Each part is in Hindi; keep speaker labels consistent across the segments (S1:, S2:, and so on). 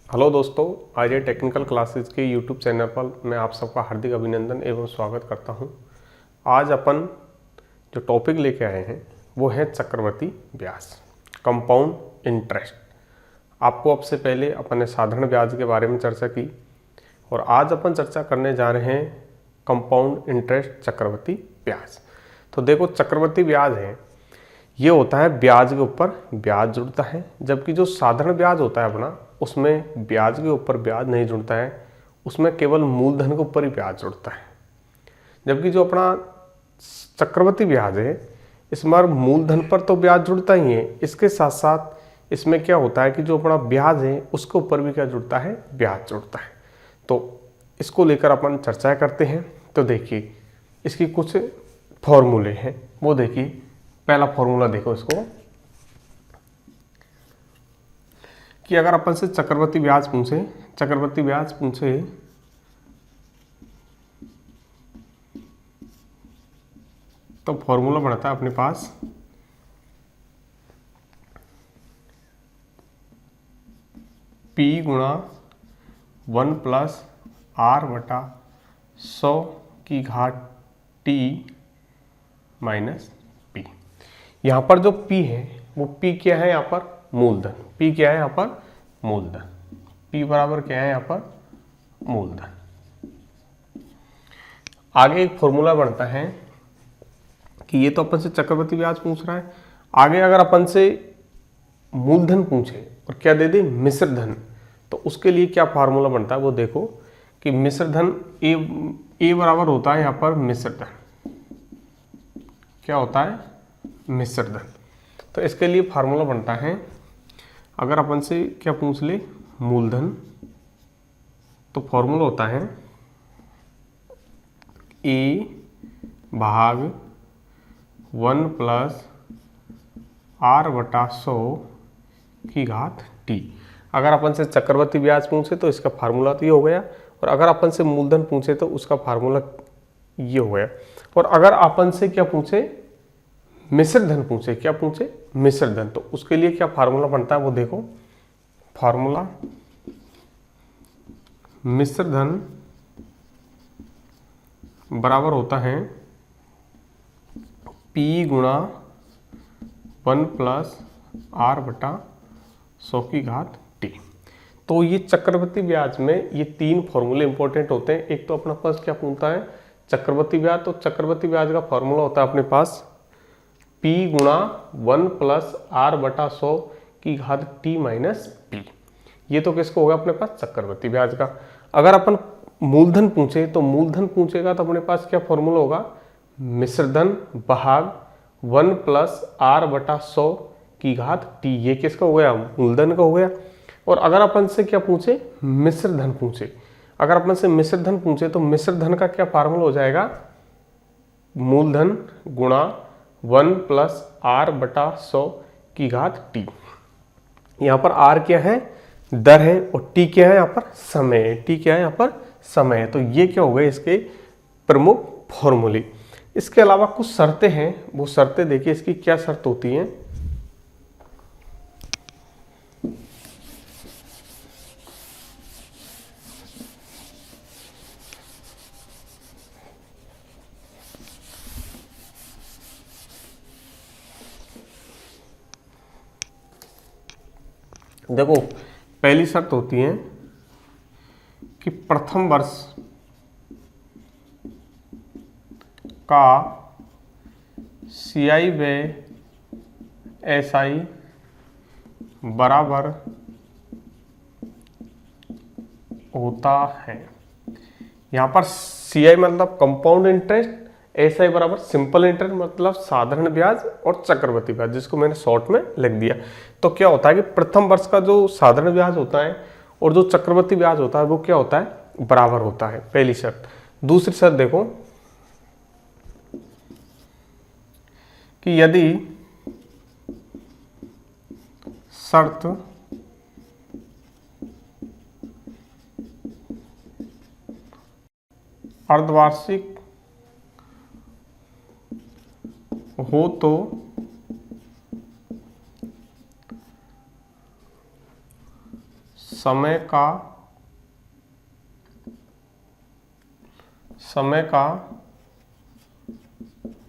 S1: हेलो दोस्तों, आर्य टेक्निकल क्लासेस के यूट्यूब चैनल पर मैं आप सबका हार्दिक अभिनंदन एवं स्वागत करता हूं। आज अपन जो टॉपिक लेके आए हैं वो है चक्रवर्ती ब्याज, कंपाउंड इंटरेस्ट। आपको अब से पहले अपन ने साधारण ब्याज के बारे में चर्चा की और आज अपन चर्चा करने जा रहे हैं कंपाउंड इंटरेस्ट, चक्रवर्ती ब्याज। तो देखो, चक्रवर्ती ब्याज है, ये होता है ब्याज के ऊपर ब्याज जुड़ता है, जबकि जो साधारण ब्याज होता है अपना, उसमें ब्याज के ऊपर ब्याज नहीं जुड़ता है, उसमें केवल मूलधन के ऊपर ही ब्याज जुड़ता है। जबकि जो अपना चक्रवर्ती ब्याज है, इसमें मूलधन पर तो ब्याज जुड़ता ही है, इसके साथ साथ इसमें क्या होता है कि जो अपना ब्याज है उसके ऊपर भी क्या जुड़ता है, ब्याज जुड़ता है। तो इसको लेकर अपन चर्चा करते हैं। तो देखिए, इसकी कुछ फॉर्मूले हैं, वो देखिए। पहला फॉर्मूला देखो इसको, कि अगर अपन से चक्रवर्ती ब्याज पूछे तो फॉर्मूला बनता है अपने पास P गुणा 1 प्लस R बटा 100 की घात T माइनस P। यहाँ पर जो P है वो P क्या है, यहाँ पर मूलधन। P क्या है यहाँ पर, मूलधन। P बराबर क्या है यहाँ पर, मूलधन। आगे एक फॉर्मूला बनता है कि ये तो अपन से चक्रवर्ती ब्याज पूछ रहा है, आगे अगर अपन से मूलधन पूछे और क्या दे दे, मिश्र धन, तो उसके लिए क्या फार्मूला बनता है वो देखो, कि मिश्र धन ए बराबर होता है यहाँ पर मिश्र धन। क्या होता है, मिश्र धन। तो इसके लिए फार्मूला बनता है, अगर अपन से क्या पूछ ले, मूलधन, तो फॉर्मूला होता है ए भाग 1 प्लस R बटा 100 की घात T। अगर अपन से चक्रवर्ती ब्याज पूछे तो इसका फार्मूला तो ये हो गया, और अगर अपन से मूलधन पूछे तो उसका फार्मूला ये हो गया। और अगर अपन से क्या पूछे, मिश्र धन पूछे, क्या पूछे, मिश्र धन, तो उसके लिए क्या फार्मूला बनता है वो देखो। फार्मूला मिश्र धन बराबर होता है P गुणा 1 प्लस R बटा 100 की घात T। तो ये चक्रवर्ती ब्याज में ये तीन फॉर्मूले इंपॉर्टेंट होते हैं। एक तो अपना पास क्या पूछता है, चक्रवर्ती ब्याज, तो चक्रवर्ती ब्याज का फॉर्मूला होता है अपने पास P गुणा 1 प्लस R बटा 100 की घात T माइनस P। ये तो किसको होगा अपने पास, चक्रवर्ती ब्याज का। अगर अपन मूलधन पूछे तो मूलधन पूछेगा तो अपने पास क्या फॉर्मूला होगा, मिश्र धन भाग 1 प्लस R बटा 100 की घात T। ये किसका हो गया, मूलधन का हो गया। और अगर अपन से क्या पूछे, मिश्र धन पूछे, अगर अपन से मिश्र धन पूछे तो मिश्र धन का क्या फार्मूला हो जाएगा, मूलधन गुणा 1 प्लस R बटा 100 की घात T। यहाँ पर R क्या है, दर है, और T क्या है यहाँ पर, समय है। T क्या है यहाँ पर, समय है। तो ये क्या हो गए इसके प्रमुख फॉर्मूले। इसके अलावा कुछ शर्तें हैं, वो शर्तें देखिए इसकी क्या शर्त होती हैं। देखो, पहली शर्त होती है कि प्रथम वर्ष का CI व SI बराबर होता है। यहाँ पर CI मतलब कंपाउंड इंटरेस्ट, SI बराबर सिंपल इंटरेस्ट मतलब साधारण ब्याज, और चक्रवर्ती ब्याज जिसको मैंने शॉर्ट में लिख दिया। तो क्या होता है कि प्रथम वर्ष का जो साधारण ब्याज होता है और जो चक्रवर्ती ब्याज होता है वो क्या होता है, बराबर होता है, पहली शर्त। दूसरी शर्त देखो कि यदि शर्त अर्धवार्षिक हो तो समय का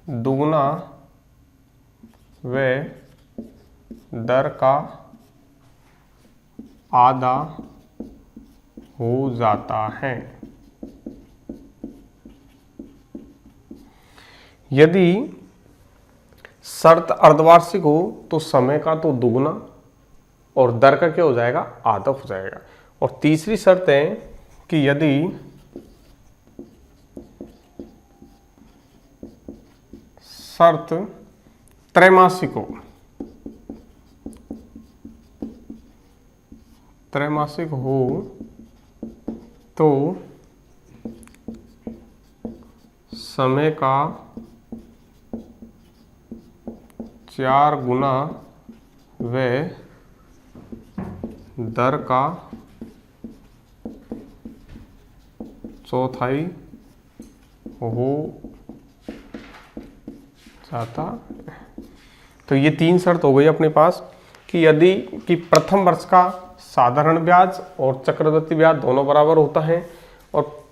S1: दुगना व दर का आधा हो जाता है। यदि शर्त अर्धवार्षिक हो तो समय का तो दुगना और दर का क्या हो जाएगा, आधा हो जाएगा। और तीसरी शर्त है कि यदि शर्त त्रैमासिक हो तो समय का 4 गुना व दर का चौथाई हो जाता। तो ये 3 शर्त हो गई अपने पास कि यदि कि प्रथम वर्ष का साधारण ब्याज और चक्रवृद्धि ब्याज दोनों बराबर होता है, और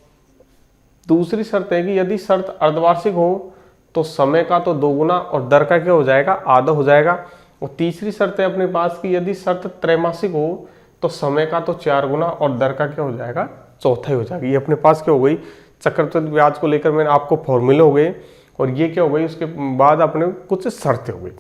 S1: दूसरी शर्त है कि यदि शर्त अर्धवार्षिक हो तो समय का तो 2 गुना और दर का क्या हो जाएगा, आधा हो जाएगा। और तीसरी शर्त है अपने पास कि यदि शर्त त्रैमासिक हो तो समय का तो 4 गुना और दर का क्या हो जाएगा, चौथाई हो जाएगी। ये अपने पास क्या हो गई, चक्रवृद्धि ब्याज को लेकर मैंने आपको फॉर्मूले हो गए, और ये क्या हो गई, उसके बाद अपने कुछ शर्तें हो गई।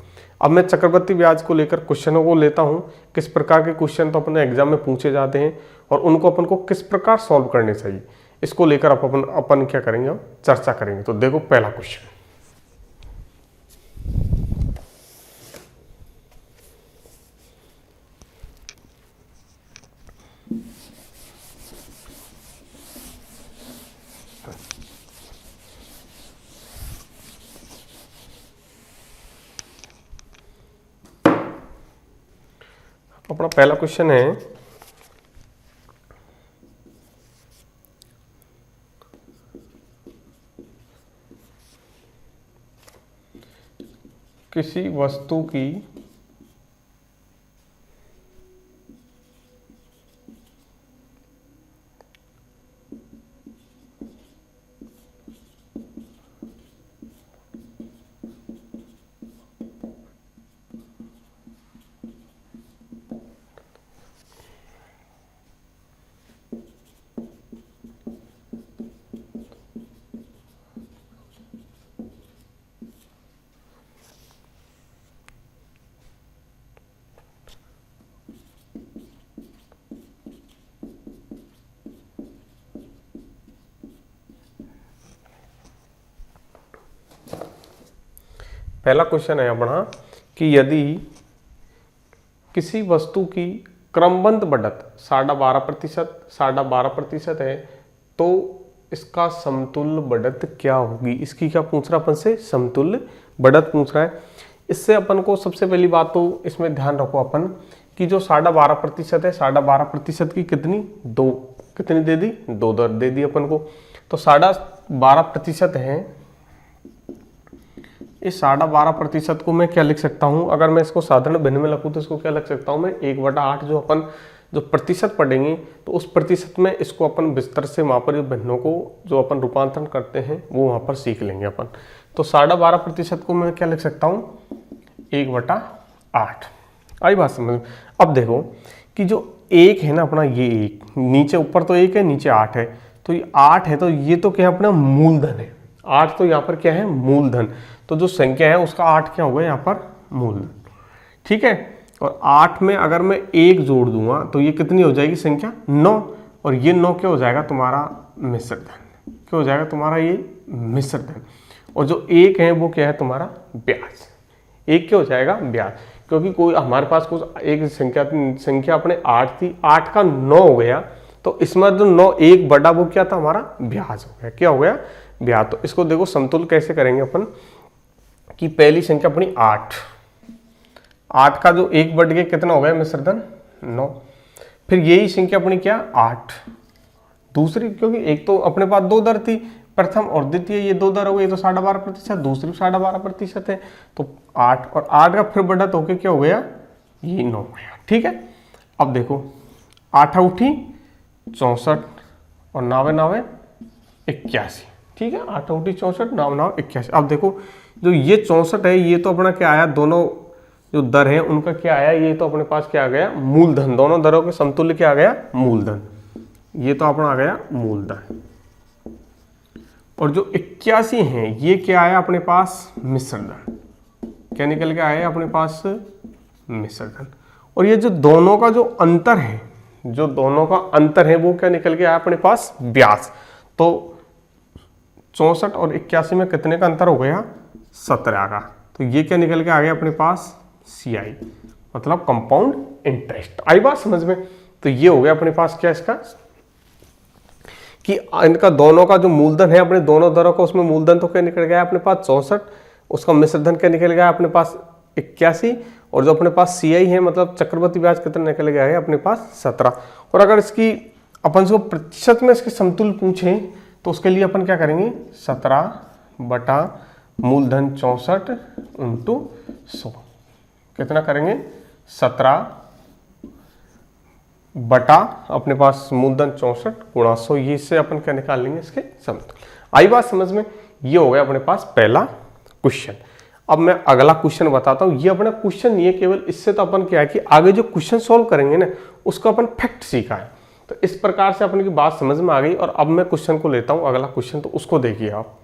S1: अब मैं चक्रवृद्धि ब्याज को लेकर क्वेश्चनों को लेता हूं, किस प्रकार के क्वेश्चन तो अपने एग्जाम में पूछे जाते हैं और उनको अपन को किस प्रकार सॉल्व करने चाहिए, इसको लेकर अपन क्या करेंगे, हम चर्चा करेंगे। तो देखो पहला क्वेश्चन, अपना पहला क्वेश्चन है किसी वस्तु की पहला क्वेश्चन है अपना कि यदि किसी वस्तु की क्रमबद्ध बढ़त 12.5% है तो इसका समतुल्य बढ़त क्या होगी। इसकी क्या पूछ रहा है अपन से, समतुल्य बढ़त पूछ रहा है। इससे अपन को सबसे पहली बात तो इसमें ध्यान रखो अपन कि जो 12.5% है, 12.5% की कितनी दे दी, 2 दर दे दी अपन को। तो 12.5% है, इस 12.5% को मैं क्या लिख सकता हूं, अगर मैं इसको साधारण भिन्न में लिखूं तो इसको क्या लिख सकता हूं मैं, 1/8। जो अपन जो प्रतिशत पढ़ेंगे तो उस प्रतिशत में इसको अपन विस्तार से वहां पर भिन्नों को जो अपन रूपांतरण करते हैं वो वहां पर सीख लेंगे अपन। तो 12.5% को मैं क्या लिख सकता हूं, 1/8। आई बात समझ। अब देखो कि जो 1 है ना अपना, ये 1 नीचे, ऊपर तो 1 है, नीचे 8 है, तो ये 8 है, तो ये तो क्या है अपना मूलधन है। 8 तो यहाँ पर क्या है, मूलधन। तो जो संख्या है उसका 8 क्या होगा यहाँ पर, मूलधन। ठीक है। और 8 में अगर मैं 1 जोड़ दूंगा तो ये कितनी हो जाएगी संख्या, 9। और ये 9 क्या हो जाएगा तुम्हारा मिश्र धन, क्या हो जाएगा तुम्हारा ये मिश्र धन। और जो 1 है वो क्या है तुम्हारा ब्याज। 1 क्या हो जाएगा, ब्याज। क्योंकि कोई हमारे पास कुछ एक संख्या अपने 8 थी, 8 का 9 हो गया, तो इसमें जो 9 1 बड़ा वो क्या था हमारा, ब्याज हो गया। क्या हो गया, ब्याज। तो इसको देखो समतुल्य कैसे करेंगे अपन कि पहली संख्या अपनी 8 का जो 1 बढ़ के कितना हो गया मिश्र धन, 9। फिर यही संख्या अपनी क्या, 8 दूसरी, क्योंकि एक तो अपने पास 2 दर थी, प्रथम और द्वितीय, ये 2 दर हो गई, तो 12.5%, दूसरी 12.5% है, तो 8 और 8 का फिर बढ़त होके क्या हो गया, ये 9 हो गया। ठीक है। अब देखो 8 उठी 64 और 9 9 81, ठीक है। 8 उठी 64, 9 9 81। अब देखो जो ये 64 है ये तो अपना क्या आया, दोनों जो दर है उनका क्या आया, ये तो अपने पास क्या आ गया, मूलधन। दोनों दरों के समतुल्य क्या आ गया, मूलधन। ये तो अपना आ गया मूलधन। और जो 81 है ये क्या आया अपने पास, मिश्र धन। क्या निकल के आया अपने पास, मिश्र धन। और ये जो दोनों का जो अंतर है, जो दोनों का अंतर है वो क्या निकल के आया अपने पास, ब्याज। तो 64 और 81 में कितने का अंतर हो गया, 17 का। तो ये क्या निकल के आ गया अपने पास, CI, मतलब कंपाउंड इंटरेस्ट। आई बात समझ में। तो ये हो गया अपने पास क्या इसका, कि इनका दोनों का जो मूलधन है, अपने दोनों दरों का, उसमें मूलधन तो क्या निकल गया अपने पास 64, उसका मिश्र धन क्या निकल गया अपने पास 81, और जो अपने पास CI है मतलब चक्रवर्ती ब्याज कितना निकल गया है अपने पास 17। और अगर इसकी अपन को प्रतिशत में इसके समतुल्य पूछे तो उसके लिए अपन क्या करेंगे, 17 बटा मूलधन 64 इंटू 100, कितना करेंगे, 17 बटा अपने पास मूलधन 64 गुणा 100। ये इससे अपन क्या निकाल लेंगे, इसके समतुल्य। आई बात समझ में। ये हो गया अपने पास पहला क्वेश्चन। अब मैं अगला क्वेश्चन बताता हूं। ये अपना क्वेश्चन नहीं है केवल, इससे तो अपन क्या है कि आगे जो क्वेश्चन सॉल्व करेंगे ना उसको अपन फैक्ट सीखा है। तो इस प्रकार से अपन की बात समझ में आ गई। और अब मैं क्वेश्चन को लेता हूं, अगला क्वेश्चन, तो उसको देखिए आप।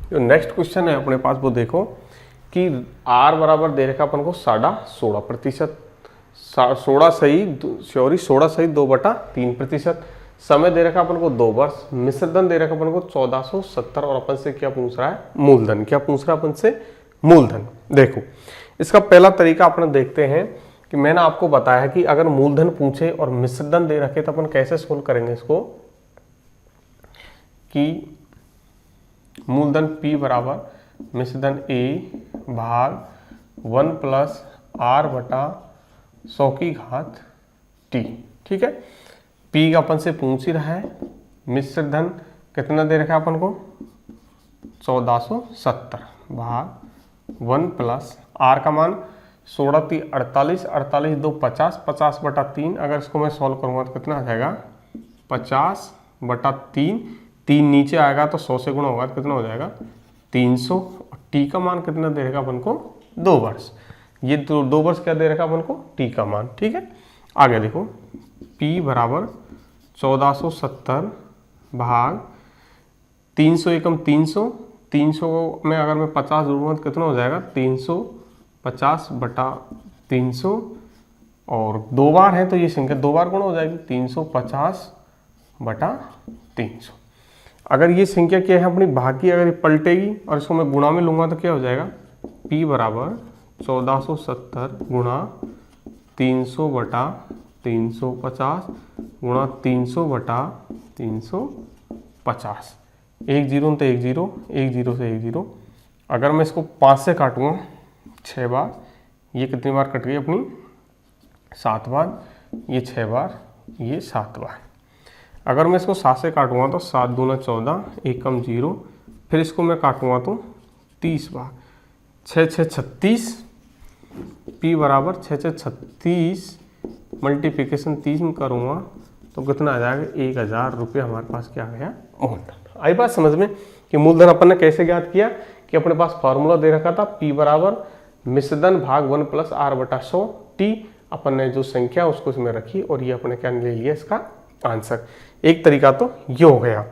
S1: जो नेक्स्ट क्वेश्चन है अपने पास वो देखो कि R बराबर दे रखा अपन को 16.5%, 16 सही 2/3%। समय दे रखा अपन को 2 वर्ष। मिश्र धन दे रखा अपन को 1470 और अपन से क्या पूछ रहा है, मूलधन। क्या पूछ रहा है अपन से, मूलधन। देखो इसका पहला तरीका अपन देखते हैं कि मैंने आपको बताया कि अगर मूलधन पूछे और मिश्र धन दे रखे तो अपन कैसे सोल्व करेंगे इसको, कि मूलधन P बराबर मिश्र धन A भाग 1 प्लस R बटा 100 की घात T, ठीक है। P का अपन से पूछ ही रहा है, मिश्र धन कितना दे रखा है अपन को 1470 भाग 1 प्लस R का मान 16 3 48, 48 2 50, 50 बटा 3। अगर इसको मैं सॉल्व करूँगा तो कितना आ जाएगा, 50 बटा 3, 3 नीचे आएगा तो 100 से गुणा होगा तो कितना हो जाएगा 300। और टी का मान कितना दे रखा अपन को 2 वर्ष। ये 2 वर्ष क्या दे रखा अपन को, टी का मान, ठीक है। आगे देखो P बराबर 1470 भाग 300 एकम 300, 300 में अगर मैं 50 जोड़ूंगा तो कितना हो जाएगा 350 बटा 300। और 2 बार है तो ये संख्या 2 बार गुणा हो जाएगी, 350 बटा 300। अगर ये संख्या क्या है अपनी भाग की, अगर ये पलटेगी और इसको मैं गुणा में लूंगा तो क्या हो जाएगा, P बराबर 1470 गुणा 300 बटा 350 गुणा 300 बटा 350। 1 0 तो 1 0, 1 0 से 1 0। अगर मैं इसको 5 से काटूंगा 6 बार, ये कितनी बार कट गई अपनी 7 बार, ये 6 बार, ये 7 बार। अगर मैं इसको 7 से काटूंगा तो 7 दूना 14, 1 कम 0। फिर इसको मैं काटूंगा तो 30 बार, 6 6 36। P बराबर 6 6 36 मल्टीप्लिकेशन 3 में करूँगा तो कितना आ जाएगा, 1000 रुपये हमारे पास क्या आ गया, मूलधन। आई बात समझ में। कि मूलधन अपन ने कैसे ज्ञात किया कि अपने पास फॉर्मूला दे रखा था P बराबर मिश्रधन भाग 1 प्लस R बटा 100 T। अपन ने जो संख्या उसको इसमें रखी और ये अपने क्या ले लिया इसका आंसर। एक तरीका तो ये हो गया।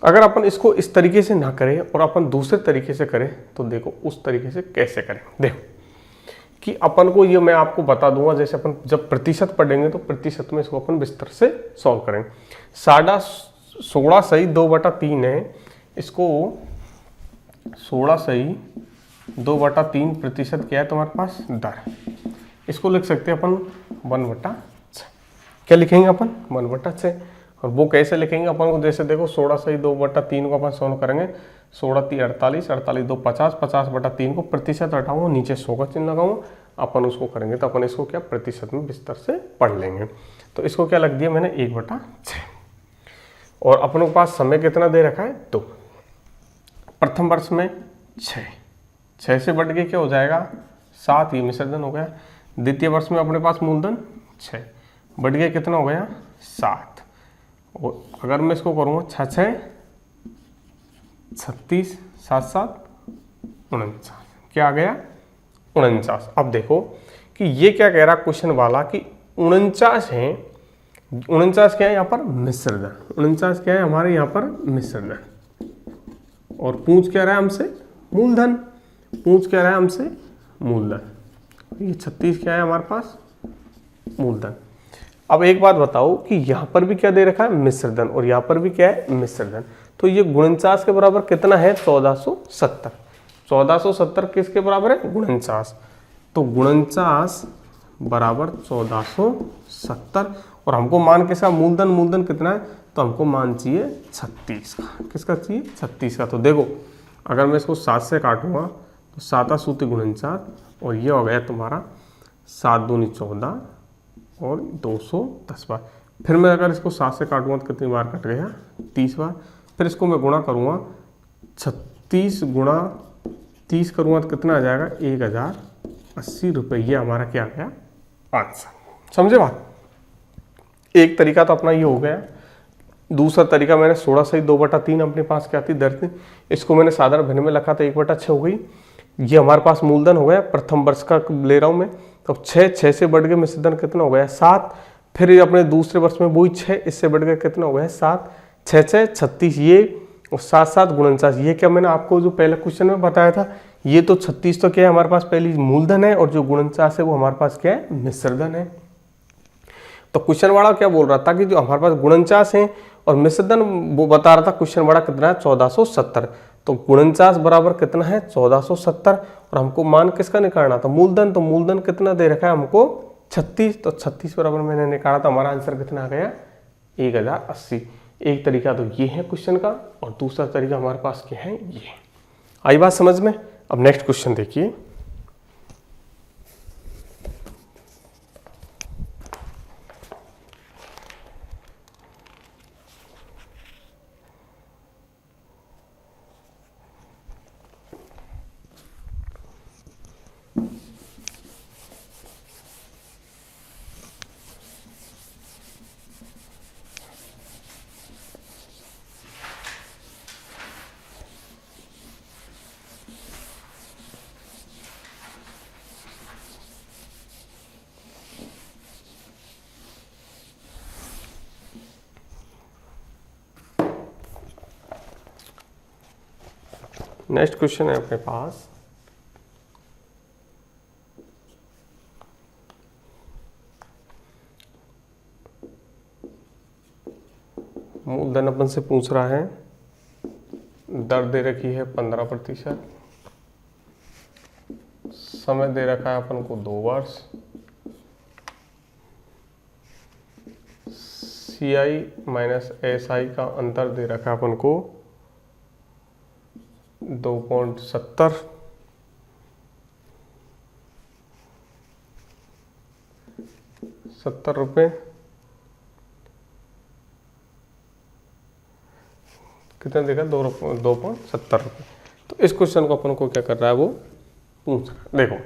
S1: अगर अपन इसको इस तरीके से ना करें और अपन दूसरे तरीके से करें तो देखो उस तरीके से कैसे करें। देखो कि अपन को ये मैं आपको बता दूंगा, जैसे अपन जब प्रतिशत पढ़ेंगे तो प्रतिशत में इसको अपन विस्तार से सॉल्व करेंगे। 16 सही 2/3 है, इसको 16 सही 2/3 प्रतिशत क्या है तुम्हारे पास दर, इसको लिख सकते हैं अपन 1/6। क्या लिखेंगे अपन 1/6। और वो कैसे लिखेंगे अपन को, जैसे देखो 16 सही 2/3 को अपन सॉल्व करेंगे। 16 3 48, 48 2 50, 50/3 को प्रतिशत हटाऊंगा, नीचे 100 का चिन्ह लगाऊंगा, अपन उसको करेंगे तो अपन इसको क्या प्रतिशत में विस्तार से पढ़ लेंगे। तो इसको क्या लग दिया मैंने 1/6। और अपनों के पास समय कितना दे रखा है 2। प्रथम वर्ष में 6 से बढ़ के क्या हो जाएगा 7, ये मिश्रधन हो गया। द्वितीय वर्ष में अपने पास मूलधन 6 बढ़ गया कितना हो गया 7। और अगर मैं इसको करूँगा 6 6 36 7 7 49, क्या आ गया 49। अब देखो कि ये क्या कह रहा क्वेश्चन वाला कि 49 है, 49 क्या है यहाँ पर मिश्रधन, 49 क्या है हमारे यहाँ पर मिश्रधन। और पूछ क्या रहा है हमसे मूलधन, पूछ क्या रहा है हमसे मूलधन। ये 36 क्या है हमारे पास मूलधन। अब एक बात बताओ कि यहाँ पर भी क्या दे रखा है मिश्रधन और यहाँ पर भी क्या है मिश्रधन। तो ये 49 के बराबर कितना है 1470। 1470 किसके बराबर है 49। तो 49 बराबर 1470। और हमको मान किसका मूलधन, मूलधन कितना है तो हमको मान चाहिए 36 का। किसका चाहिए 36 का। तो देखो अगर मैं इसको 7 से काटूंगा तो 7 सूत्र 49 और ये हो गया तुम्हारा 7 दूनी 14 और 210 बार। फिर मैं अगर इसको 7 से काटूंगा तो कितनी बार कट गया 30 बार। फिर इसको मैं गुणा करूँगा 36 गुणा 30 करूँगा तो कितना आ जाएगा 1080 रुपये। ये हमारा क्या आ गया आंसर। समझे बात। एक तरीका तो अपना ये हो गया। दूसरा तरीका मैंने 16 सही 2/3 अपने पास क्या थी दर थी, इसको मैंने साधारण भिन्न में लिखा था 1/6 हो गई। ये हमारे पास मूलधन हो गया, प्रथम वर्ष का ले रहा हूँ मैं। तो 6 से बढ़ के मिश्रधन कितना हो गया 7। फिर अपने दूसरे वर्ष में वही 6, इससे बढ़ के कितना हो गया 7। 6 6 36 ये और 7 7 49। ये क्या मैंने आपको जो पहले क्वेश्चन में बताया था, ये तो 36 तो क्या है हमारे पास पहली मूलधन है और जो 49 है वो हमारे पास क्या है मिश्रधन है। तो क्वेश्चन वाला क्या बोल रहा था कि जो हमारे पास 49 है और मिश्रधन वो बता रहा था क्वेश्चन वाला कितना है 1470। तो 49 बराबर कितना है 1470 और हमको मान किसका निकालना था मूलधन। तो मूलधन कितना दे रखा है हमको 36। तो 36 बराबर मैंने निकाला तो हमारा आंसर कितना आ गया 1080। एक तरीका तो ये है क्वेश्चन का और दूसरा तरीका हमारे पास क्या है ये। आई बात समझ में। अब नेक्स्ट क्वेश्चन देखिए। नेक्स्ट क्वेश्चन है अपने पास मूलधन अपन से पूछ रहा है, दर दे रखी है 15%, समय दे रखा है अपन को 2 वर्ष, CI माइनस SI का अंतर दे रखा है अपन को 2.70, ₹70 कितना देखा 2.70 रुपये। तो इस क्वेश्चन को अपन को क्या कर रहा है वो पूछ रहा है। देखो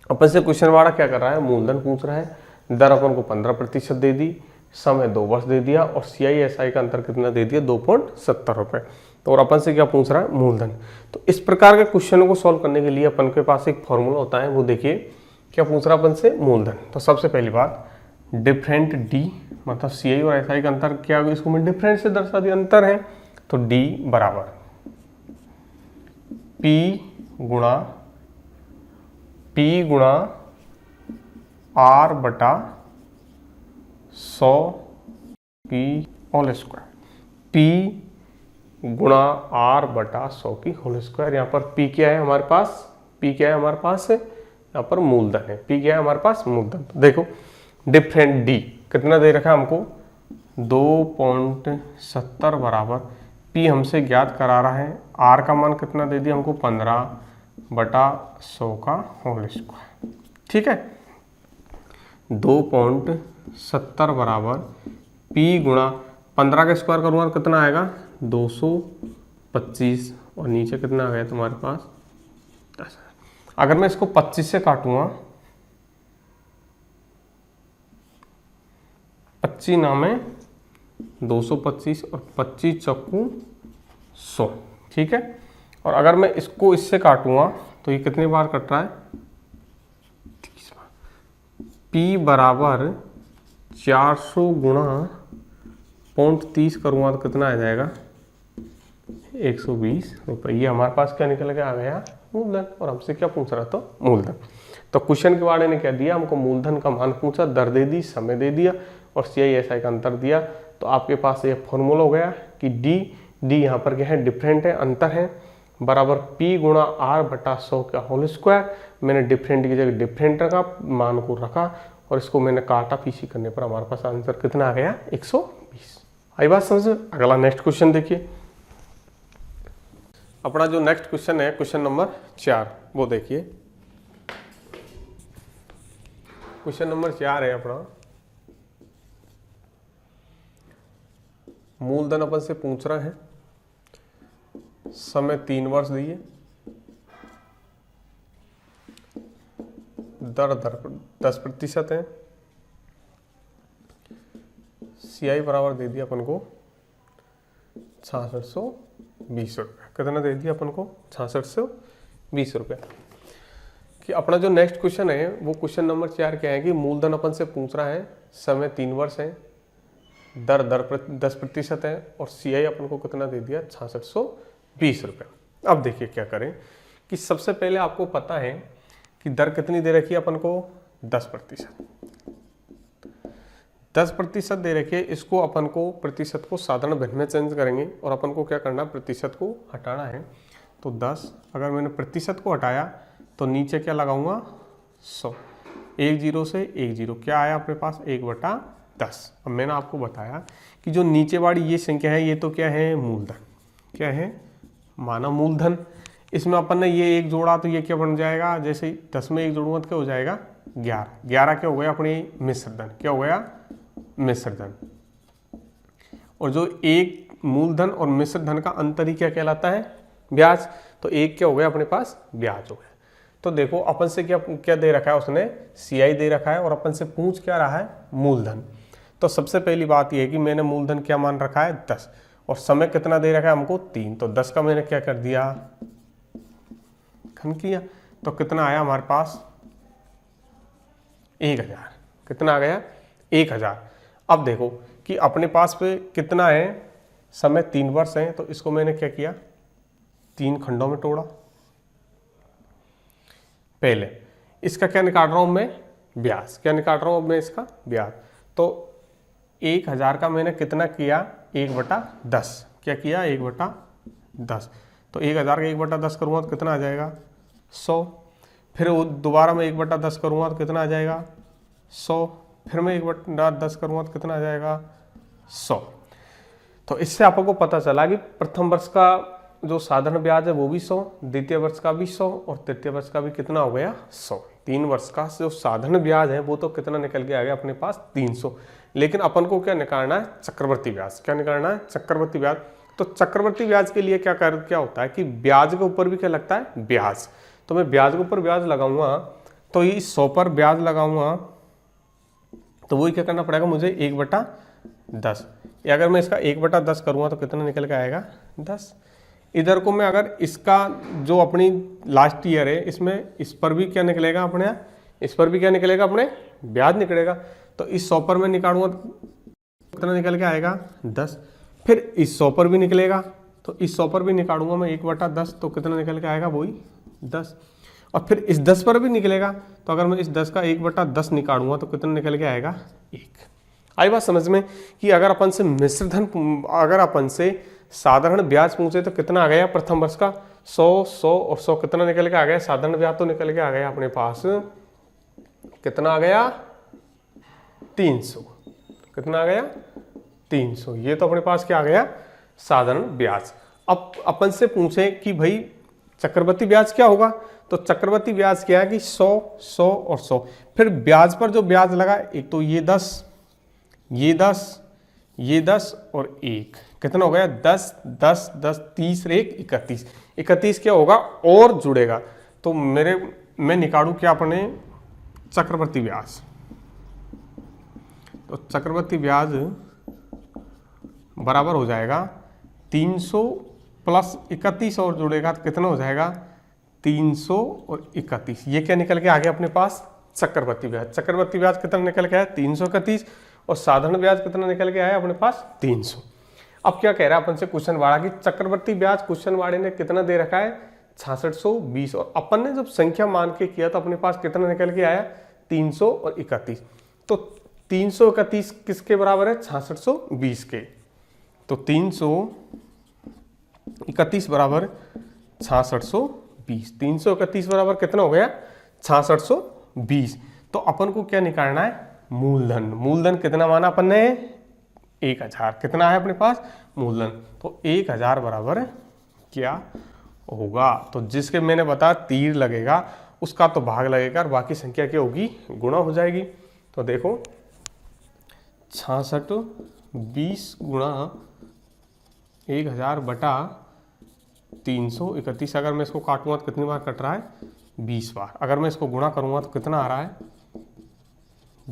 S1: अपन से क्वेश्चन वाला क्या कर रहा है मूलधन पूछ रहा है, दर अपन को 15% दे दी, समय 2 वर्ष दे दिया और CI SI का अंतर कितना दे दिया 2.70 रुपये। और अपन से क्या पूछ रहा है, मूलधन। तो इस प्रकार के क्वेश्चनों को सॉल्व करने के लिए अपन के पास एक फॉर्मूला होता है, वो देखिए क्या पूछ रहा है अपन से, मूलधन। तो सबसे पहली बात, डिफरेंट डी, मतलब सी और एस आई का अंतर क्या, इसको मैं डिफरेंट से दर्शा दिया, अंतर है, तो डी बराबर पी गुणा आर बटा 100 की होल स्क्वायर, पी गुणा आर बटा 100 की होल स्क्वायर। यहाँ पर पी क्या है हमारे पास, पी क्या है हमारे पास, यहाँ पर मूलधन है, पी क्या है हमारे पास, मूलधन। तो देखो डिफरेंट डी कितना दे रखा है हमको, 2.70 बराबर पी हमसे ज्ञात करा रहा है, आर का मान कितना दे दिया हमको, 15 बटा 100 का होल स्क्वायर। ठीक है, 2.70 बराबर पी गुणा 15 का स्क्वायर करूँगा कितना आएगा, 225, और नीचे कितना आ गया तुम्हारे पास 10। अगर मैं इसको 25 से काटूंगा, 25 नामे 225 और 25 चक्कू 100, ठीक है। और अगर मैं इसको इससे काटूंगा तो ये कितनी बार कट रहा है, 30 बार। P बराबर 400 गुणा 0.30 करूँगा तो कितना आ जाएगा, 120 रुपये। ये हमारे पास क्या निकल के आ गया, मूलधन। और हमसे क्या पूछ रहा था, मूलधन। तो क्वेश्चन के बारे ने क्या दिया हमको, मूलधन का मान पूछा, दर दे दी, समय दे दिया और CI/SI का अंतर दिया। तो आपके पास ये फॉर्मूला हो गया कि डी यहाँ पर क्या है, डिफरेंट है, अंतर है, बराबर P गुणा आर बटा 100 का होल स्क्वायर। मैंने डिफरेंट की जगह डिफरेंट रखा, मान को रखा और इसको मैंने काटा, पीसी करने पर हमारे पास आंसर कितना आ गया, 120। आई बात समझ। अगला नेक्स्ट क्वेश्चन देखिए, अपना जो नेक्स्ट क्वेश्चन है, क्वेश्चन नंबर 4, वो देखिए। क्वेश्चन नंबर 4 है अपना, मूलधन अपन से पूछ रहा है, समय 3 वर्ष दिए, दर 10% है, CI बराबर दे दिया अपन को 6620 रुपये। कितना दे दिया अपन को, 6620 रुपये। कि अपना जो नेक्स्ट क्वेश्चन है वो क्वेश्चन नंबर 4 क्या है कि मूलधन अपन से पूछ रहा है, समय 3 वर्ष है, दर 10% है और CI अपन को कितना दे दिया, 6620 रुपये। अब देखिए क्या करें कि सबसे पहले आपको पता है कि दर कितनी दे रखी है अपन को, 10%। 10% दे रखी है, इसको अपन को प्रतिशत को साधारण भिन्न में चेंज करेंगे और अपन को क्या करना है, प्रतिशत को हटाना है। तो 10, अगर मैंने प्रतिशत को हटाया तो नीचे क्या लगाऊंगा, 100, 1 0 से 1 0, क्या आया अपने पास, 1/10। अब मैंने आपको बताया कि जो नीचे वाली ये संख्या है, ये तो क्या है, मूलधन, क्या है, माना मूलधन। इसमें अपन ने ये 1 जोड़ा तो ये क्या बन जाएगा, जैसे 10 में 1 जोड़ूंगा तो क्या हो जाएगा, 11। 11 क्या हो गया, अपनी मिश्र धन, क्या हो गया, मिश्र धन। और जो एक मूलधन और मिश्र धन का अंतर ही क्या कहलाता है, ब्याज। तो एक क्या हो गया अपने पास, ब्याज हो गया। तो देखो अपन से क्या क्या दे रखा है उसने, CI दे रखा है और अपन से पूछ क्या रहा है, मूलधन। तो सबसे पहली बात यह है कि मैंने मूलधन क्या मान रखा है, 10, और समय कितना दे रखा है हमको, 3। तो 10 का मैंने क्या कर दिया, घन किया, तो कितना आया हमारे पास, 1000। कितना आ गया, 1000। अब देखो कि अपने पास पे कितना है, समय 3 वर्ष है, तो इसको मैंने क्या किया, 3 खंडों में तोड़ा। पहले इसका क्या निकाल रहा हूं मैं, ब्याज। क्या निकाल रहा हूं मैं, इसका ब्याज। तो 1000 का मैंने कितना किया, 1/10। क्या किया, 1/10। तो 1000 का 1/10 करूँगा तो कितना आ जाएगा, 100। फिर दोबारा मैं 1/10 करूँगा तो कितना आ जाएगा, 100। फिर मैं 1/10 करूँगा तो कितना आ जाएगा, 100। तो इससे आपको पता चला कि प्रथम वर्ष का जो साधारण ब्याज है वो भी 100, द्वितीय वर्ष का भी 100 और तृतीय वर्ष का भी कितना हो गया, 100। 3 वर्ष का जो साधारण ब्याज है वो तो कितना निकल के आ गया अपने पास, 300। लेकिन अपन को क्या निकालना है, चक्रवर्ती ब्याज। क्या निकालना है, चक्रवर्ती ब्याज। तो चक्रवर्ती ब्याज के लिए क्या होता है कि ब्याज के ऊपर भी क्या लगता है, ब्याज। तो मैं ब्याज के ऊपर ब्याज लगाऊंगा, तो ये 100 पर ब्याज लगाऊंगा तो वही क्या करना पड़ेगा मुझे, 1/10। या अगर मैं इसका 1/10 करूँगा तो कितना निकल के आएगा, 10। इधर को मैं अगर इसका जो अपनी लास्ट ईयर है इसमें इस पर भी क्या निकलेगा अपने यहाँ, इस पर भी क्या निकलेगा अपने ब्याज निकलेगा। तो इस 100 पर मैं निकालूंगा कितना निकल के आएगा 10। फिर इस 100 पर भी निकलेगा तो इस 100 पर भी निकालूंगा मैं 1/10 तो कितना निकल के आएगा वही 10। और फिर इस 10 पर भी निकलेगा तो अगर मैं इस 10 का 1/10 निकालूंगा तो कितना निकल के आएगा 1। आई बात समझ में कि अगर अपन से मिश्र धन, अगर अपन से साधारण ब्याज पूछे तो कितना आ गया प्रथम वर्ष का 100, 100 और 100 कितना निकल के आ गया, साधारण ब्याज तो निकल के आ गया अपने पास कितना आ गया 300। कितना आ गया 300। ये तो अपने पास क्या आ गया साधारण ब्याज। अब अपन से पूछे कि भाई चक्रवृद्धि ब्याज क्या होगा, तो चक्रवृद्धि ब्याज क्या है कि 100, 100 और 100। फिर ब्याज पर जो ब्याज लगा एक तो ये 10, ये 10, ये 10 और 1 कितना हो गया 10, 10, 10, 30 और 1 31। 31 क्या होगा और जुड़ेगा तो मैं निकालूं क्या अपने चक्रवृद्धि ब्याज। तो चक्रवृद्धि ब्याज बराबर हो जाएगा 300 प्लस 31 और जुड़ेगा तो कितना हो जाएगा 300 और 31। ये क्या निकल के आ गया अपने पास चक्रवृद्धि ब्याज। चक्रवृद्धि ब्याज कितना निकल के आया 331 और साधारण ब्याज कितना निकल के आया अपने पास 300। अब क्या कह रहा है अपन से क्वेश्चन वाड़ा कि चक्रवृद्धि ब्याज क्वेश्चन वाड़े ने कितना दे रखा है 6620 और अपन ने जब संख्या मान के किया तो अपने पास कितना निकल के आया 300 और 31। तो 331 किसके बराबर है 6620 के। तो 331 बराबर 6620, 331 बराबर कितना हो गया 6620। तो अपन को क्या निकालना है मूलधन। मूलधन कितना माना अपन ने 1000। कितना है अपने पास मूलधन, तो 1000 बराबर क्या होगा, तो जिसके मैंने बताया तीर लगेगा उसका तो भाग लगेगा और बाकी संख्या क्या होगी गुणा हो जाएगी। तो देखो 6620 गुणा 1000 बटा 331। अगर मैं इसको काटूंगा तो कितनी बार कट रहा है 20 बार। अगर मैं इसको गुणा करूंगा तो कितना आ रहा है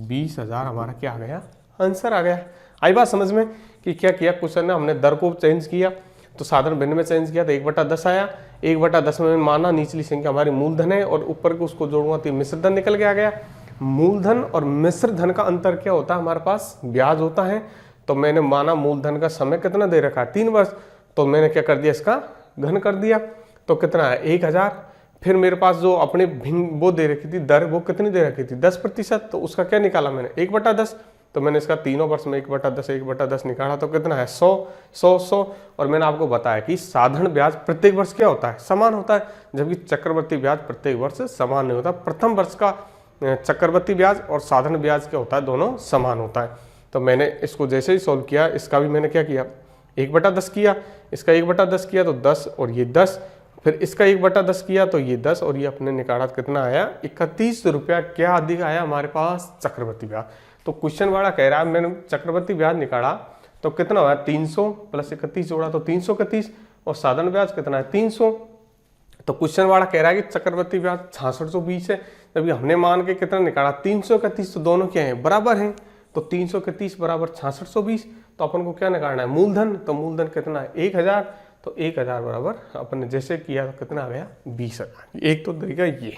S1: 20,000 हमारा क्या आ गया आंसर आ गया। आई बात समझ में कि क्या किया क्वेश्चन ने, हमने दर को चेंज किया तो साधारण भिन्न में चेंज किया तो 1/10 आया। 1/10 में माना निचली संख्या हमारी मूलधन है और ऊपर को उसको जोड़ूंगा तो मिश्र धन निकल के आ गया। मूलधन और मिश्र धन का अंतर क्या होता है हमारे पास ब्याज होता है। तो मैंने माना मूलधन का समय कितना दे रखा है 3 वर्ष, तो मैंने क्या कर दिया इसका घन कर दिया तो कितना है 1000। फिर मेरे पास जो अपने भिन्न वो दे रखी थी दर वो कितनी दे रखी थी 10%, तो उसका क्या निकाला मैंने 1/10। तो मैंने इसका तीनों वर्ष में 1/10 1/10 निकाला तो कितना है 100, 100, 100। और मैंने आपको बताया कि साधारण ब्याज प्रत्येक वर्ष क्या होता है समान होता है, जबकि चक्रवृद्धि ब्याज प्रत्येक वर्ष समान नहीं होता। प्रथम वर्ष का चक्रवृद्धि ब्याज और साधारण ब्याज क्या होता है दोनों समान होता है। तो मैंने इसको जैसे ही सॉल्व किया इसका भी मैंने क्या किया 1/10 किया, इसका 1/10 किया तो 10 और ये 10, फिर इसका 1/10 किया तो ये 10 और ये अपने निकाला कितना आया 31 रुपया क्या अधिक आया हमारे पास चक्रवृद्धि ब्याज। तो क्वेश्चन वाला कह रहा है मैंने चक्रवृद्धि ब्याज निकाला तो कितना हुआ 300 प्लस 31 जोड़ा तो 331 और साधारण ब्याज कितना है 300। तो क्वेश्चन वाला कह रहा है कि चक्रवृद्धि ब्याज 6620 है, जबकि हमने मान के कितना निकाला 331, तो दोनों क्या है बराबर हैं। तो 331 बराबर 6620, तो अपन को क्या निकालना है मूलधन। तो मूलधन कितना है 1000, तो 1000 बराबर अपन ने जैसे किया तो कितना आ गया 20,000। एक तो तरीका ये।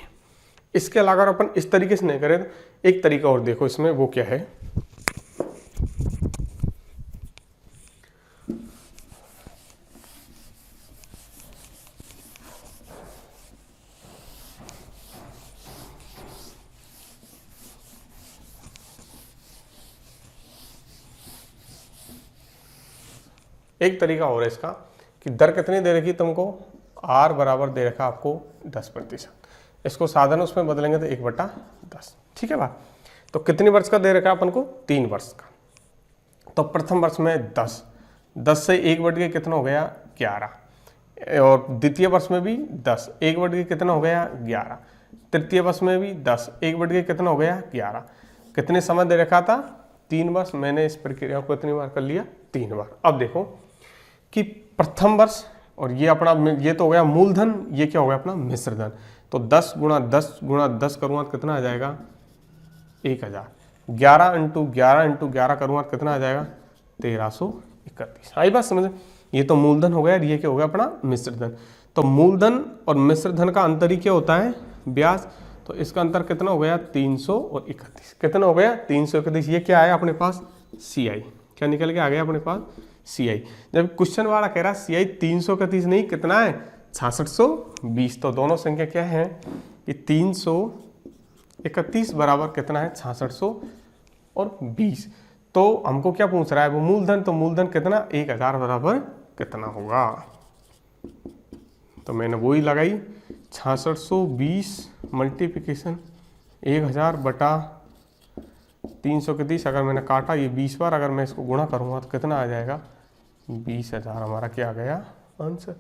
S1: इसके अलावा अगर अपन इस तरीके से नहीं करें तो एक तरीका और देखो इसमें, वो क्या है एक तरीका और है इसका कि दर कितनी दे रखी तुमको R बराबर दे रखा आपको 10%। इसको साधारण उसमें बदलेंगे तो 1/10। ठीक है बात। तो कितनी वर्ष का दे रखा अपन को 3 वर्ष का। तो प्रथम वर्ष में 10, 10 से 1 बढ़ के कितना हो गया 11, और द्वितीय वर्ष में भी 10, 1 बढ़ के कितना हो गया 11, तृतीय वर्ष में भी 10, 1 बढ़ के कितना हो गया 11। कितने समय दे रखा था 3 वर्ष। मैंने इस प्रक्रिया को कितनी बार कर लिया 3 बार। अब देखो कि प्रथम वर्ष और ये अपना ये तो हो गया मूलधन, ये क्या हो गया अपना मिश्र धन। तो 10 गुणा 10 गुणा 10 करूँगा तो कितना आ जाएगा 1000। 11 × 11 × 11 करूँगा तो कितना आ जाएगा 1331। आई बात समझ। ये तो मूलधन हो गया, ये क्या हो गया अपना मिश्र धन। तो मूलधन और मिश्र धन का अंतर ही क्या होता है, ब्याज। तो इसका अंतर कितना हो गया 331, कितना हो गया 331। ये क्या आया अपने पास CI, क्या निकल के आ गया अपने पास CI। जब क्वेश्चन वाला कह रहा है CI 331 नहीं कितना है 6620, तो दोनों संख्या क्या है कि 331 बराबर कितना है 6620। तो हमको क्या पूछ रहा है वो मूलधन, तो मूलधन कितना 1000 बराबर कितना होगा। तो मैंने वही लगाई 6620 मल्टीप्लिकेशन 1000 बटा 331। अगर मैंने काटा ये 20 बार, अगर मैं इसको गुणा करूँगा तो कितना आ जाएगा 20,000 हमारा क्या आ गया आंसर।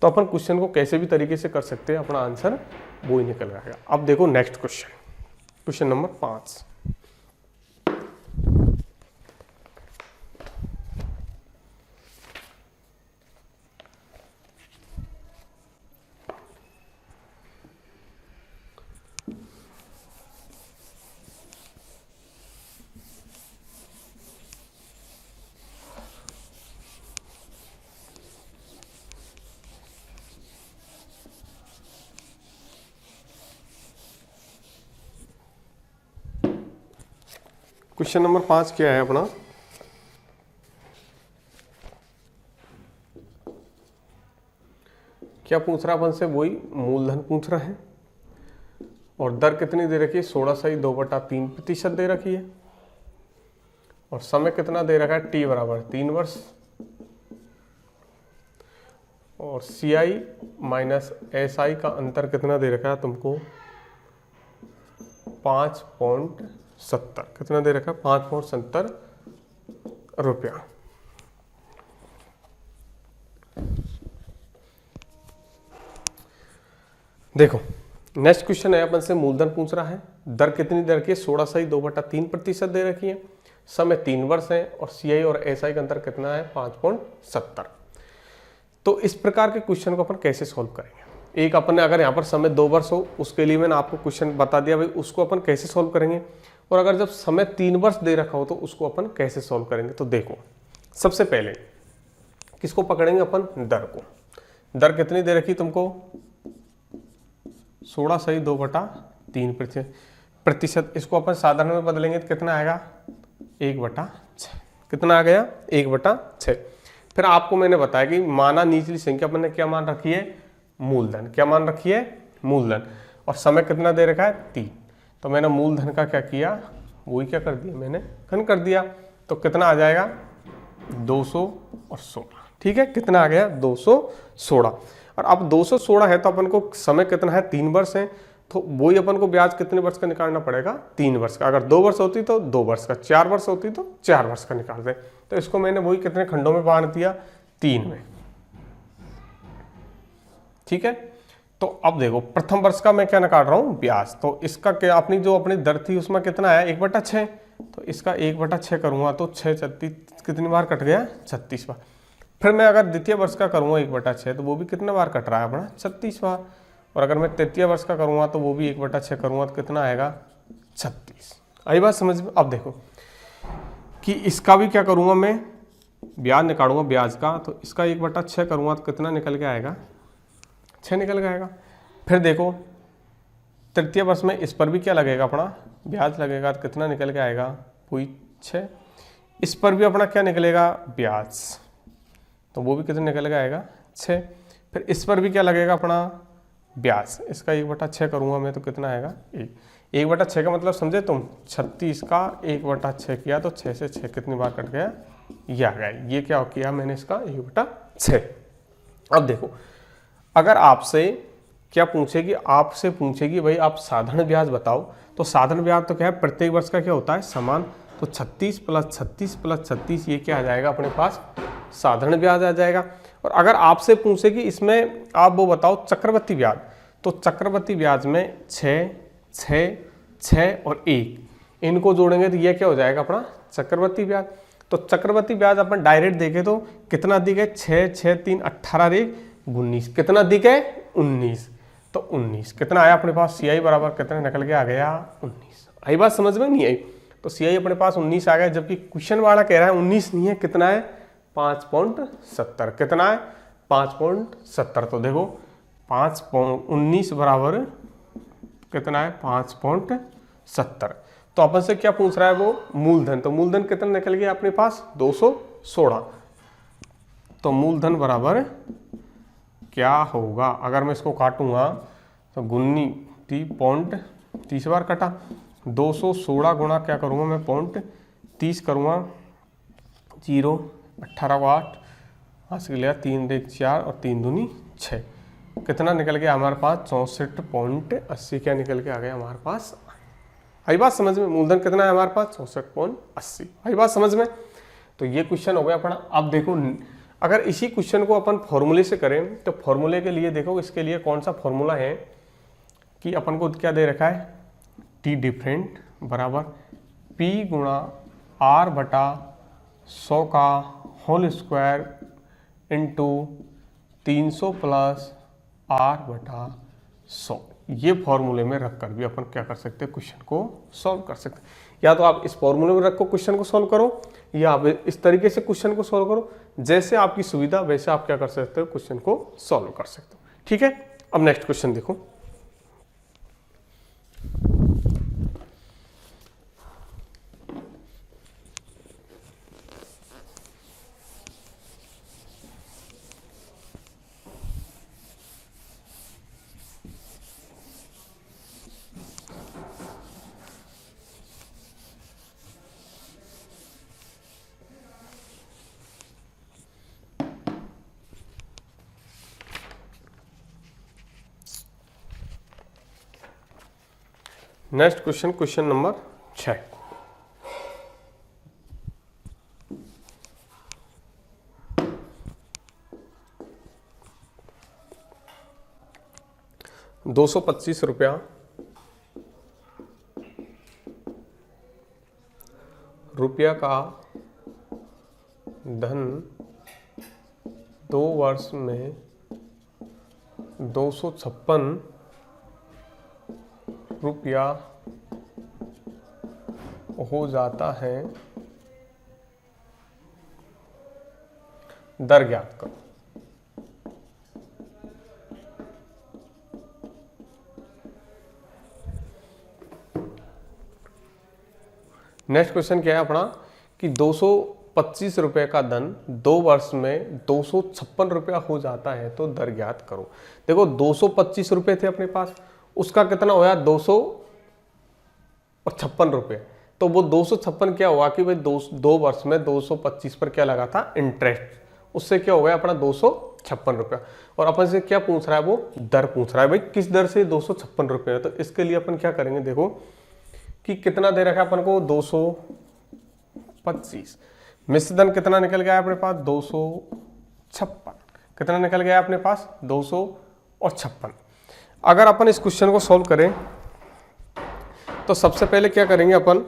S1: तो अपन क्वेश्चन को कैसे भी तरीके से कर सकते हैं, अपना आंसर वो ही निकल आएगा। अब देखो next question, question number 5। Question number 5 क्या है अपना, क्या पूछ रहा अपन से, वही मूलधन पूछ रहा है और दर कितनी दे रखी है 16/2/3% दे रखी है और समय कितना दे रखा है t बराबर 3 वर्ष और CI माइनस SI का अंतर कितना दे रखा है तुमको 5.70, कितना दे रखा है 5.70 रुपया। देखो नेक्स्ट क्वेश्चन है अपन से मूलधन पूछ रहा है, दर कितनी दे रखी है 16/2/3% दे रखी है, समय 3 वर्ष है और CI और SI का अंतर कितना है 5.70। तो इस प्रकार के क्वेश्चन को अपन कैसे सॉल्व करेंगे। एक अपन ने अगर यहाँ पर समय 2 वर्ष हो उसके लिए मैंने आपको क्वेश्चन बता दिया भाई, उसको अपन कैसे सॉल्व करेंगे। और अगर जब समय 3 वर्ष दे रखा हो तो उसको अपन कैसे सॉल्व करेंगे। तो देखो सबसे पहले किसको पकड़ेंगे अपन, दर को। दर कितनी दे रखी तुमको 16/2/3%। इसको अपन साधारण में बदलेंगे तो कितना आएगा 1/6, कितना आ गया 1/6। फिर आपको मैंने बताया कि माना निचली संख्या अपन ने क्या मान रखी है मूलधन, क्या मान रखी है मूलधन और समय कितना दे रखा है 3। तो मैंने मूलधन का क्या किया वही क्या कर दिया मैंने घन कर दिया, तो कितना आ जाएगा 216। ठीक है, कितना आ गया 216। और अब 216 है तो अपन को समय कितना है 3 वर्ष है, तो वही अपन को ब्याज कितने वर्ष का निकालना पड़ेगा 3 वर्ष का। अगर 2 वर्ष होती तो 2 वर्ष का, 4 वर्ष होती तो 4 वर्ष का निकाल दें। तो इसको मैंने वही कितने खंडों में बांट दिया 3 में। ठीक है, तो अब देखो प्रथम वर्ष का मैं क्या निकाल रहा हूँ ब्याज, तो इसका क्या अपनी जो अपनी दर थी उसमें कितना आया 1/6, तो इसका 1/6 करूँगा तो 6 36 कितनी बार कट गया 36 बार। फिर मैं अगर द्वितीय वर्ष का करूँगा 1/6 तो वो भी कितने बार कट रहा है अपना 36 बार। और अगर मैं तृतीय वर्ष का करूँगा तो वो भी 1/6 करूँगा तो कितना आएगा 36। आई बात समझ में। अब देखो कि इसका भी क्या करूँगा मैं ब्याज निकालूंगा ब्याज का, तो इसका 1/6 करूँगा तो कितना निकल के आएगा 6 निकल के आएगा। फिर देखो तृतीय वर्ष में इस पर भी क्या लगेगा अपना ब्याज लगेगा, तो कितना निकल के आएगा वही 6। इस पर भी अपना क्या निकलेगा ब्याज, तो वो भी कितना निकल के आएगा 6। फिर इस पर भी क्या लगेगा अपना ब्याज, इसका 1/6 करूँगा मैं तो कितना आएगा 1/6 का मतलब समझे तुम 36 का 1/6 किया तो 6 से 6 कितनी बार कट गया ये आ गया। ये क्या किया मैंने इसका 1/6। अब देखो अगर आपसे क्या पूछेगी, आपसे पूछेगी भाई आप साधारण ब्याज बताओ, तो साधारण ब्याज तो क्या है प्रत्येक वर्ष का क्या होता है समान, तो 36 + 36 + 36 ये क्या आ जाएगा अपने पास साधारण ब्याज आ जाएगा। और अगर आपसे पूछेगी इसमें आप वो बताओ चक्रवृद्धि ब्याज, तो चक्रवृद्धि ब्याज में 6 6 6 और 1 इनको जोड़ेंगे तो ये क्या हो जाएगा अपना चक्रवृद्धि ब्याज। तो चक्रवृद्धि ब्याज अपन डायरेक्ट देखें तो कितना दिख है 6 6 3 18 1 19, कितना दिख है 19, तो 19 कितना आया अपने पास CI बराबर कितना निकल के आ गया 19। आई बात समझ में नहीं आई, तो CI अपने पास 19 आ गया, जबकि क्वेश्चन वाला कह रहा है 19 नहीं है कितना है 5.70 कितना है 5.70। तो देखो 5.19 बराबर कितना है 5.70। तो अपन से क्या पूछ रहा है वो मूलधन। तो मूलधन कितना निकल गया अपने पास 216। तो मूलधन बराबर क्या होगा, अगर मैं इसको काटूंगा तो 30 बार कटा 216 गुणा क्या करूंगा मैं 0.30 करूंगा 0 18 को 8 5 के लिया 3 1 4 और 3 दूनी 6 कितना निकल गया हमारे पास 64.80 क्या निकल के आ गया हमारे पास। आई बात समझ में, मूलधन कितना है हमारे पास 64.80। आई बात समझ में। तो ये क्वेश्चन हो गया अपना। अब देखो अगर इसी क्वेश्चन को अपन फॉर्मूले से करें तो फॉर्मूले के लिए देखो इसके लिए कौन सा फॉर्मूला है कि अपन को क्या दे रखा है टी डिफरेंट बराबर P गुणा R बटा 100 का whole square into 300 plus R बटा 100। ये फॉर्मूले में रखकर भी अपन क्या कर सकते हैं क्वेश्चन को सॉल्व कर सकते हैं। या तो आप इस फॉर्मूले में रखो क्वेश्चन को सॉल्व करो या आप इस तरीके से क्वेश्चन को सॉल्व करो, जैसे आपकी सुविधा वैसे आप क्या कर सकते हो क्वेश्चन को सॉल्व कर सकते हो। ठीक है, अब नेक्स्ट क्वेश्चन देखो। Next question, question number 6। ₹225 रुपया का धन 2 वर्ष में 256 रुपया हो जाता है, दर ज्ञात करो। नेक्स्ट क्वेश्चन क्या है अपना कि 225 रुपये का धन 2 वर्ष में 256 रुपया हो जाता है तो दर ज्ञात करो। देखो 225 रुपये थे अपने पास, उसका कितना होया 256 रुपये। तो वो 256 क्या हुआ कि भाई 2 वर्ष में 225 पर क्या लगा था इंटरेस्ट, उससे क्या हो गया अपना 256 रुपया। और अपन से क्या पूछ रहा है वो दर पूछ रहा है, भाई किस दर से 256 रुपये है। तो इसके लिए अपन क्या करेंगे देखो कि कितना दे रखा है अपन को 225, मिश्र धन कितना निकल गया अपने पास 256, कितना निकल गया अपने पास 256। अगर अपन इस क्वेश्चन को सॉल्व करें तो सबसे पहले क्या करेंगे अपन,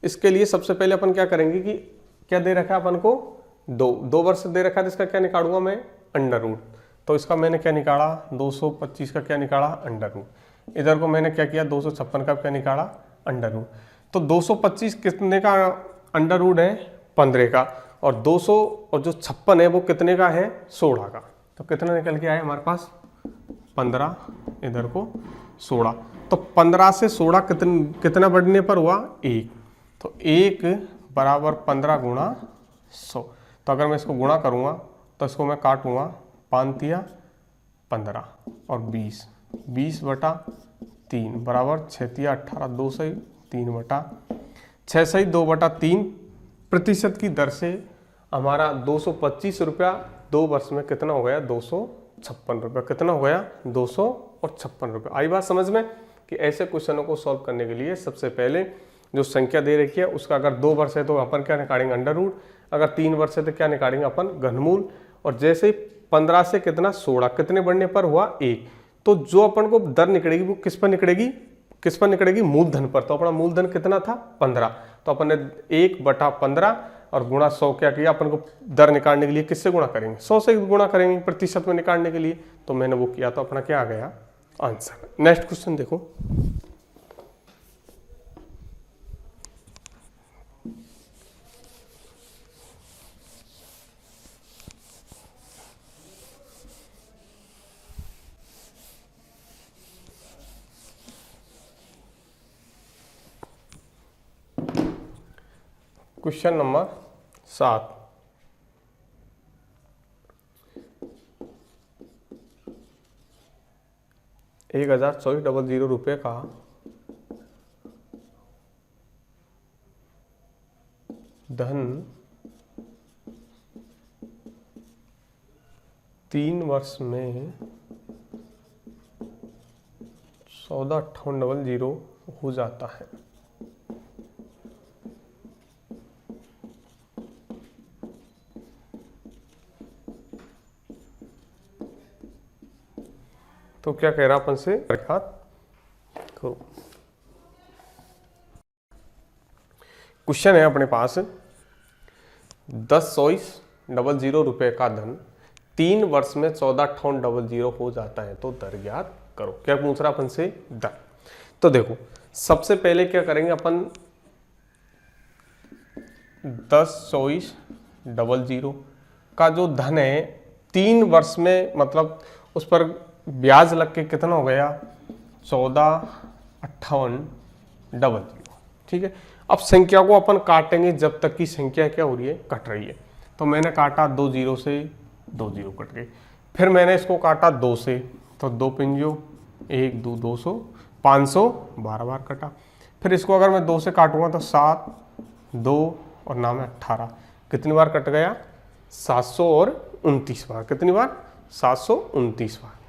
S1: इसके लिए सबसे पहले अपन क्या करेंगे कि क्या दे रखा है अपन को 2 वर्ष दे रखा है, तो इसका क्या निकालूंगा मैं अंडर रूट। तो इसका मैंने क्या निकाला 225 का क्या निकाला अंडर रूट, इधर को मैंने क्या किया 256 का क्या निकाला अंडर रूट। तो 225 कितने का अंडर रूट है 15 का, और 200 और जो 56 है वो कितने का है 16 का। तो कितना निकल के आया हमारे पास 15, इधर को 16। तो 15 से 16 कितना बढ़ने पर हुआ 1, तो 1 बराबर 15 गुणा 100। तो अगर मैं इसको गुणा करूँगा तो इसको मैं काटूँगा 5 तिया 15 और 20, 20 बटा 3 बराबर 6 तिया 18, 2 सही 3 बटा 6 सही 2 बटा 3 प्रतिशत की दर से हमारा 225 रुपया 2 वर्ष में कितना हो गया 256 रुपया। कितना हो गया 256 रुपया। आई बात समझ में कि ऐसे क्वेश्चनों को सॉल्व करने के लिए सबसे पहले जो संख्या दे रखी है उसका अगर 2 वर्ष है तो अपन क्या निकालेंगे अंडर रूट, अगर 3 वर्ष है तो क्या निकालेंगे अपन घनमूल। और जैसे ही 15 से कितना 16 कितने बढ़ने पर हुआ 1, तो जो अपन को दर निकलेगी वो किस पर निकलेगी मूलधन पर। तो अपना मूलधन कितना था 15, तो अपन ने 1 बटा 15 और गुणा 100 क्या किया, अपन को दर निकालने के लिए किससे गुणा करेंगे 100 से गुणा करेंगे प्रतिशत में निकालने के लिए। तो मैंने वो किया तो अपना क्या आ गया आंसर। नेक्स्ट क्वेश्चन देखो, क्वेश्चन नंबर 7, 1024,000 रुपये का धन 3 वर्ष में 14,58,000 हो जाता है। तो क्या कह रहा अपन से, क्वेश्चन है अपने पास 10,24,000 रुपये का धन 3 वर्ष में 14,58,000 हो जाता है, तो दर ज्ञात करो। क्या पूछ रहा अपन से, दर। तो देखो सबसे पहले क्या करेंगे अपन, 10,24,000 का जो धन है 3 वर्ष में, मतलब उस पर ब्याज लग के कितना हो गया, 14,58,000। ठीक है, अब संख्या को अपन काटेंगे जब तक की संख्या क्या हो रही है, कट रही है। तो मैंने काटा 2 0 से, 2 0 कट गए। फिर मैंने इसको काटा 2 से, तो 2 पंजो 1 2 200, 512 बार कटा। फिर इसको अगर मैं 2 से काटूंगा तो 7 2 और नाम है 18, कितनी बार कट गया, 729 बार। कितनी बार, 729 बार।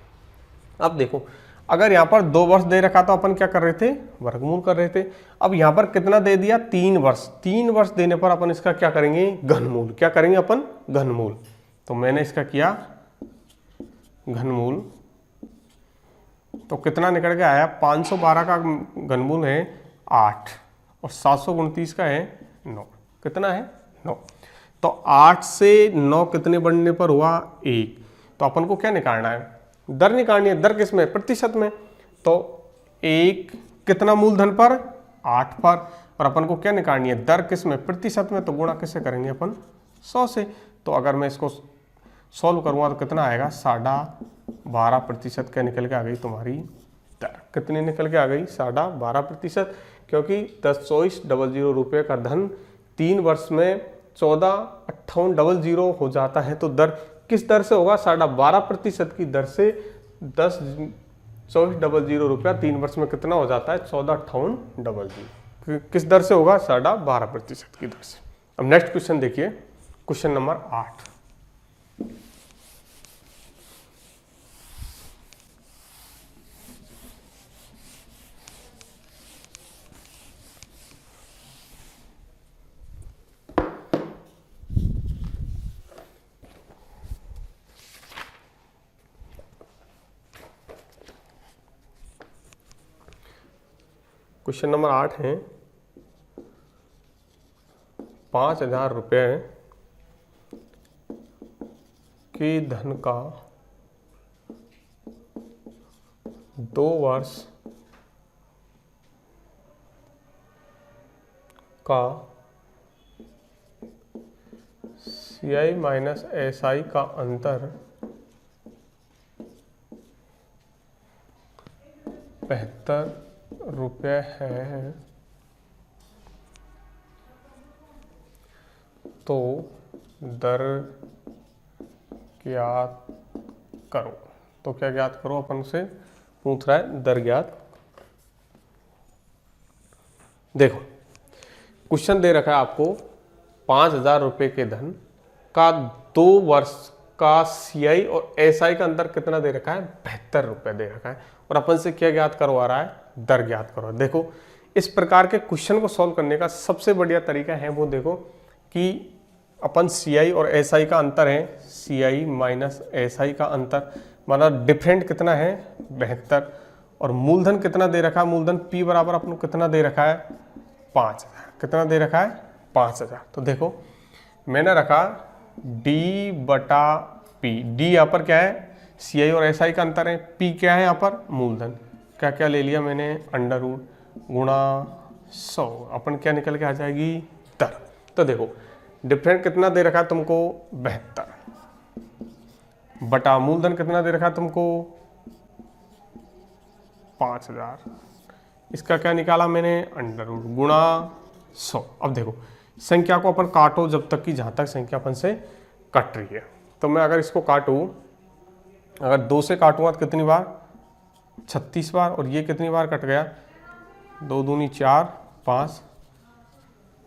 S1: अब देखो अगर यहाँ पर 2 वर्ष दे रखा तो अपन क्या कर रहे थे, वर्गमूल कर रहे थे। अब यहाँ पर कितना दे दिया, 3 वर्ष। 3 वर्ष देने पर अपन इसका क्या करेंगे, घनमूल। क्या करेंगे अपन, घनमूल। तो मैंने इसका किया घनमूल, तो कितना निकल के आया, 512 का घनमूल है 8 और 729 का है 9। कितना है, 9। तो 8 से 9 कितने बढ़ने पर हुआ, 1। तो अपन को क्या निकालना है, दर निकालनी है। दर किस में, प्रतिशत में। तो 1 कितना मूलधन पर, 8 पर। और अपन को क्या निकालनी है, दर किस में, प्रतिशत में। तो गुणा किससे करेंगे अपन, 100 से। तो अगर मैं इसको सॉल्व करूँगा तो कितना आएगा, 12.5% क्या निकल के आ गई तुम्हारी दर। कितनी निकल के आ गई, 12.5%। क्योंकि 10,24,000 रुपये का धन 3 वर्ष में 14,58,000 हो जाता है। तो दर किस दर से होगा, 12.5% की दर से 10,24,000 रुपया 3 वर्ष में कितना हो जाता है, 14,58,000। किस दर से होगा, 12.5% की दर से। अब नेक्स्ट क्वेश्चन देखिए, क्वेश्चन नंबर 8। क्वेश्चन नंबर 8 है, 5,000 रुपये के धन का 2 वर्ष का CI माइनस SI का अंतर 75 रुपये है, तो दर ज्ञात करो। तो क्या ज्ञात करो, अपन से पूछ रहा है दर ज्ञात। देखो क्वेश्चन दे रखा है आपको 5,000 रुपये के धन का 2 वर्ष का CI और SI का अंतर कितना दे रखा है, 72 रुपये दे रखा है। और अपन से क्या ज्ञात करवा रहा है, दर ज्ञात करो। देखो इस प्रकार के क्वेश्चन को सॉल्व करने का सबसे बढ़िया तरीका है वो, देखो कि अपन CI और SI का अंतर है, CI माइनस SI का अंतर, मतलब डिफरेंट कितना है, 72। और मूलधन कितना दे रखा है, मूलधन P बराबर अपन को कितना दे रखा है, 5,000। कितना दे रखा है, 5,000। तो देखो मैंने रखा D बटा P। D यहाँ पर क्या है, CI और SI का अंतर है, P क्या है यहाँ पर, मूलधन। क्या क्या ले लिया मैंने, अंडर रूट गुणा 100, अपन क्या निकल के आ जाएगी, दर। तो देखो डिफरेंट कितना दे रखा है तुमको, 72 बटा मूलधन कितना दे रखा है तुमको, 5,000। इसका क्या निकाला मैंने, अंडर रूट गुणा 100। अब देखो संख्या को अपन काटो जब तक कि जहाँ तक संख्या अपन से कट रही है। तो मैं अगर इसको काटूँ, अगर 2 से काटूंगा तो कितनी बार, 36 बार, और ये कितनी बार कट गया, 2 दूनी 4, 5,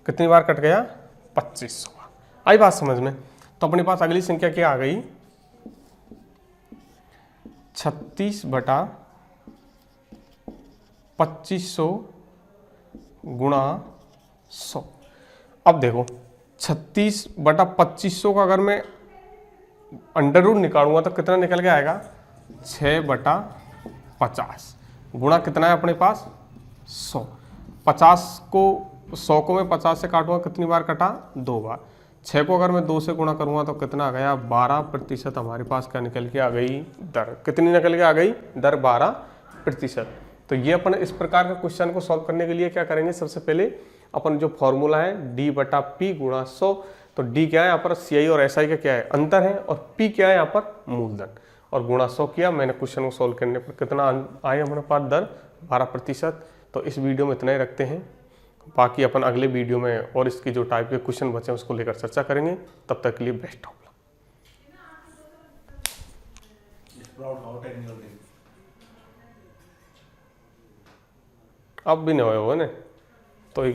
S1: कितनी बार कट गया, 25 बार। आई बात समझ में। तो अपने पास अगली संख्या क्या आ गई, 36/2500 गुणा 100। अब देखो 36/2500 का अगर मैं अंडर रूट निकालूंगा तो कितना निकल के आएगा, 6/50 गुणा कितना है अपने पास, 100। 50 को 100 को मैं 50 से काटूंगा, कितनी बार कटा, 2 बार। 6 को अगर मैं 2 से गुणा करूंगा तो कितना आ गया, 12% हमारे पास क्या निकल के आ गई, दर कितनी निकल के आ गई, दर 12%। तो ये अपन इस प्रकार का क्वेश्चन को सॉल्व करने के लिए क्या करेंगे, सबसे पहले अपन जो फॉर्मूला है D/P गुणा 100, तो D क्या है यहाँ पर, CI और SI का क्या है, अंतर है, और P क्या है यहाँ पर, मूलधन, और गुणा 100 किया मैंने। क्वेश्चन को सॉल्व करने पर कितना आए हमारे पास, दर 12%। तो इस वीडियो में इतना ही रखते हैं, बाकी अपन अगले वीडियो में और इसकी जो टाइप के क्वेश्चन बचे हैं उसको लेकर चर्चा करेंगे। तब तक के लिए बेस्ट ऑफ लक। अब भी नहीं होगा ना तो